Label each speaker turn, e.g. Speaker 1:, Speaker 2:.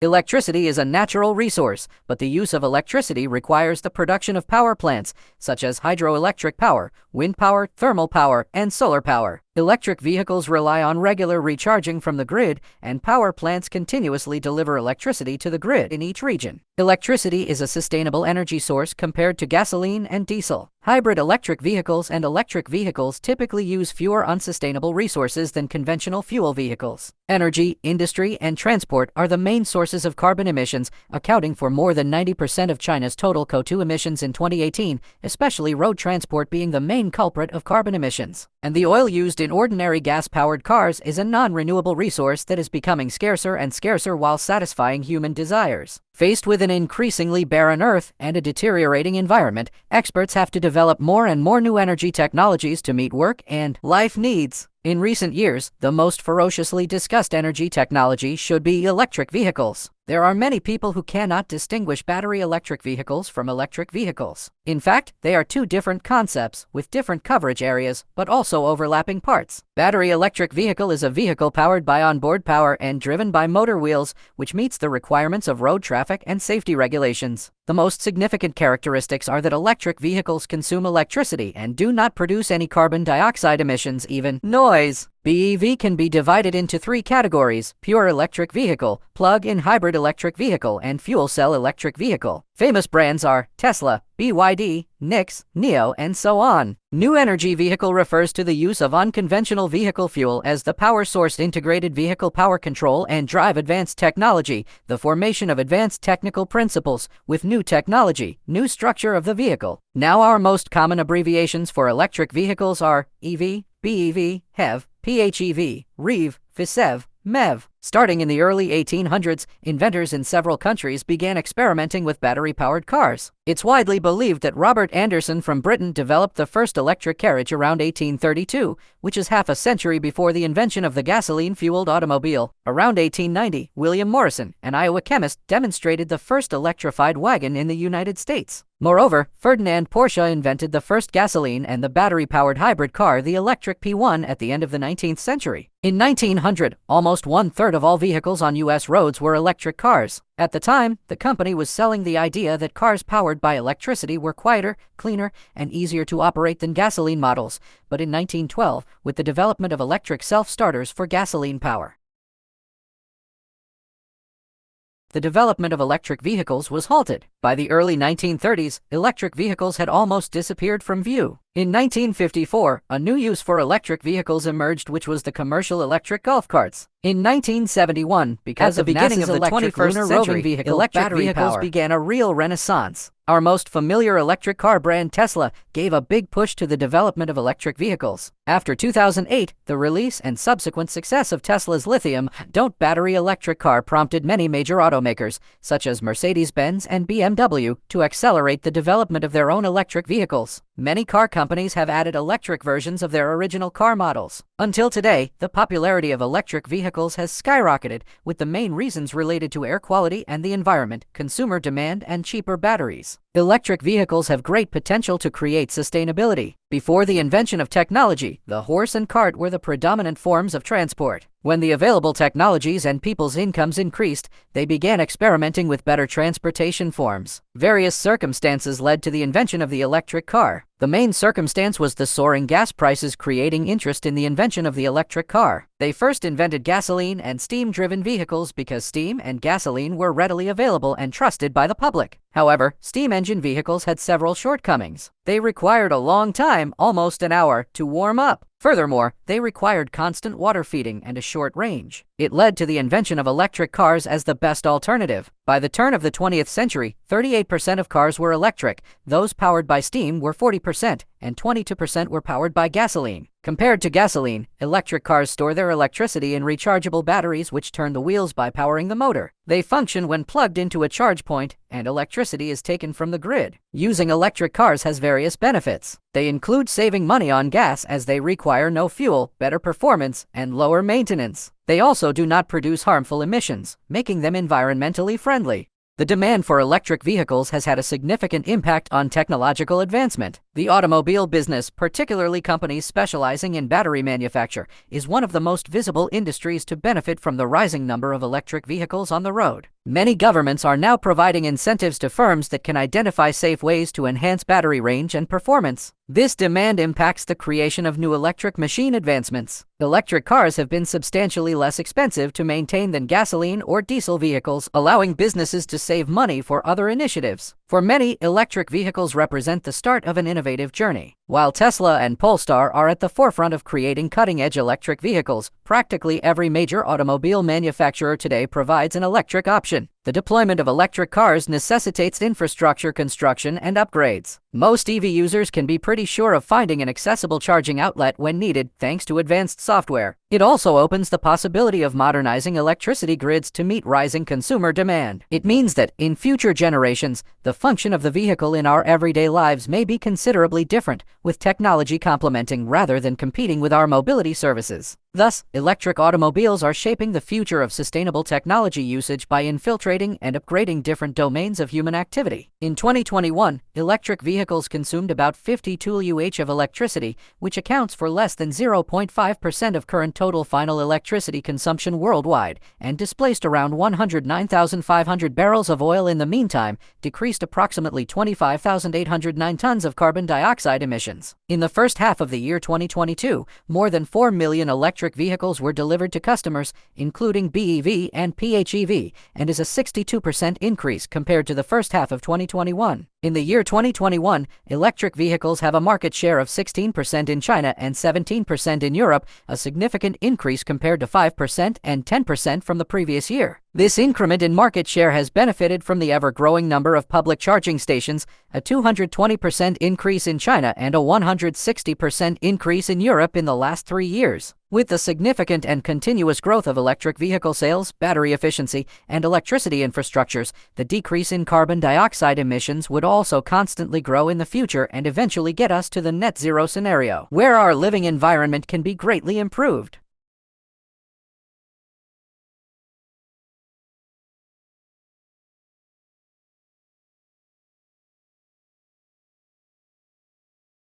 Speaker 1: Electricity is a natural resource, but the use of electricity requires the production of power plants, such as hydroelectric power, wind power, thermal power, and solar power. Electric vehicles rely on regular recharging from the grid, and power plants continuously deliver electricity to the grid in each region. Electricity is a sustainable energy source compared to gasoline and diesel. Hybrid electric vehicles and electric vehicles typically use fewer unsustainable resources than conventional fuel vehicles. Energy, industry, and transport are the main sources of carbon emissions, accounting for more than 90% of China's total CO2 emissions in 2018, especially road transport being the main culprit of carbon emissions. And the oil used in ordinary gas-powered cars is a non-renewable resource that is becoming scarcer and scarcer while satisfying human desires. Faced with an increasingly barren Earth and a deteriorating environment, experts have to develop more and more new energy technologies to meet work and life needs. In recent years, the most ferociously discussed energy technology should be electric vehicles. There are many people who cannot distinguish battery electric vehicles from electric vehicles. In fact, they are two different concepts with different coverage areas, but also overlapping parts. Battery electric vehicle is a vehicle powered by onboard power and driven by motor wheels, which meets the requirements of road traffic and safety regulations. The most significant characteristics are that electric vehicles consume electricity and do not produce any carbon dioxide emissions, even noise. BEV can be divided into three categories: pure electric vehicle, plug-in hybrid electric vehicle, and fuel cell electric vehicle. Famous brands are Tesla, BYD, NIX, NIO, and so on. New energy vehicle refers to the use of unconventional vehicle fuel as the power source. Integrated vehicle power control and drive advanced technology, the formation of advanced technical principles with new technology, new structure of the vehicle. Now our most common abbreviations for electric vehicles are EV, BEV, HEV, PHEV, REV, FICEV, MEV. Starting in the early 1800s, inventors in several countries began experimenting with battery-powered cars. It's widely believed that Robert Anderson from Britain developed the first electric carriage around 1832, which is half a century before the invention of the gasoline-fueled automobile. Around 1890, William Morrison, an Iowa chemist, demonstrated the first electrified wagon in the United States. Moreover, Ferdinand Porsche invented the first gasoline and the battery-powered hybrid car, the electric P1, at the end of the 19th century. In 1900, almost one-third of all vehicles on U.S. roads were electric cars. At the time, the company was selling the idea that cars powered by electricity were quieter, cleaner, and easier to operate than gasoline models. But in 1912, with the development of electric self-starters for gasoline power, the development of electric vehicles was halted. By the early 1930s, electric vehicles had almost disappeared from view. In 1954, a new use for electric vehicles emerged, which was the commercial electric golf carts. In 1971, because of the beginning of the 21st century, electric vehicles began a real renaissance. Our most familiar electric car brand, Tesla, gave a big push to the development of electric vehicles. After 2008, the release and subsequent success of Tesla's lithium-ion battery electric car prompted many major automakers, such as Mercedes-Benz and BMW, to accelerate the development of their own electric vehicles. Many car companies have added electric versions of their original car models. Until today, the popularity of electric vehicles has skyrocketed, with the main reasons related to air quality and the environment, consumer demand, and cheaper batteries. Electric vehicles have great potential to create sustainability. Before the invention of technology, the horse and cart were the predominant forms of transport. When the available technologies and people's incomes increased, they began experimenting with better transportation forms. Various circumstances led to the invention of the electric car. The main circumstance was the soaring gas prices, creating interest in the invention of the electric car. They first invented gasoline and steam-driven vehicles because steam and gasoline were readily available and trusted by the public. However, steam engine vehicles had several shortcomings. They required a long time, almost an hour, to warm up. Furthermore, they required constant water feeding and a short range. It led to the invention of electric cars as the best alternative. By the turn of the 20th century, 38% of cars were electric. Those powered by steam were 40%, and 22% were powered by gasoline. Compared to gasoline, electric cars store their electricity in rechargeable batteries which turn the wheels by powering the motor. They function when plugged into a charge point, and electricity is taken from the grid. Using electric cars has various benefits. They include saving money on gas as they require no fuel, better performance, and lower maintenance. They also do not produce harmful emissions, making them environmentally friendly. The demand for electric vehicles has had a significant impact on technological advancement. The automobile business, particularly companies specializing in battery manufacture, is one of the most visible industries to benefit from the rising number of electric vehicles on the road. Many governments are now providing incentives to firms that can identify safe ways to enhance battery range and performance. This demand impacts the creation of new electric machine advancements. Electric cars have been substantially less expensive to maintain than gasoline or diesel vehicles, allowing businesses to save money for other initiatives. For many, electric vehicles represent the start of an innovative journey. While Tesla and Polestar are at the forefront of creating cutting-edge electric vehicles, practically every major automobile manufacturer today provides an electric option. The deployment of electric cars necessitates infrastructure construction and upgrades. Most EV users can be pretty sure of finding an accessible charging outlet when needed, thanks to advanced software. It also opens the possibility of modernizing electricity grids to meet rising consumer demand. It means that, in future generations, the function of the vehicle in our everyday lives may be considerably different, with technology complementing rather than competing with our mobility services. Thus, electric automobiles are shaping the future of sustainable technology usage by infiltrating and upgrading different domains of human activity. In 2021, electric vehicles consumed about 52 UH of electricity, which accounts for less than 0.5% of current total final electricity consumption worldwide, and displaced around 109,500 barrels of oil in the meantime, decreased approximately 25,809 tons of carbon dioxide emissions. In the first half of the year 2022, more than 4 million electric vehicles were delivered to customers, including BEV and PHEV, and is a 62% increase compared to the first half of 2021. In the year 2021, electric vehicles have a market share of 16% in China and 17% in Europe, a significant increase compared to 5% and 10% from the previous year. This increment in market share has benefited from the ever-growing number of public charging stations, a 220% increase in China and a 160% increase in Europe in the last 3 years. With the significant and continuous growth of electric vehicle sales, battery efficiency, and electricity infrastructures, the decrease in carbon dioxide emissions would also constantly grow in the future and eventually get us to the net zero scenario, where our living environment can be greatly improved.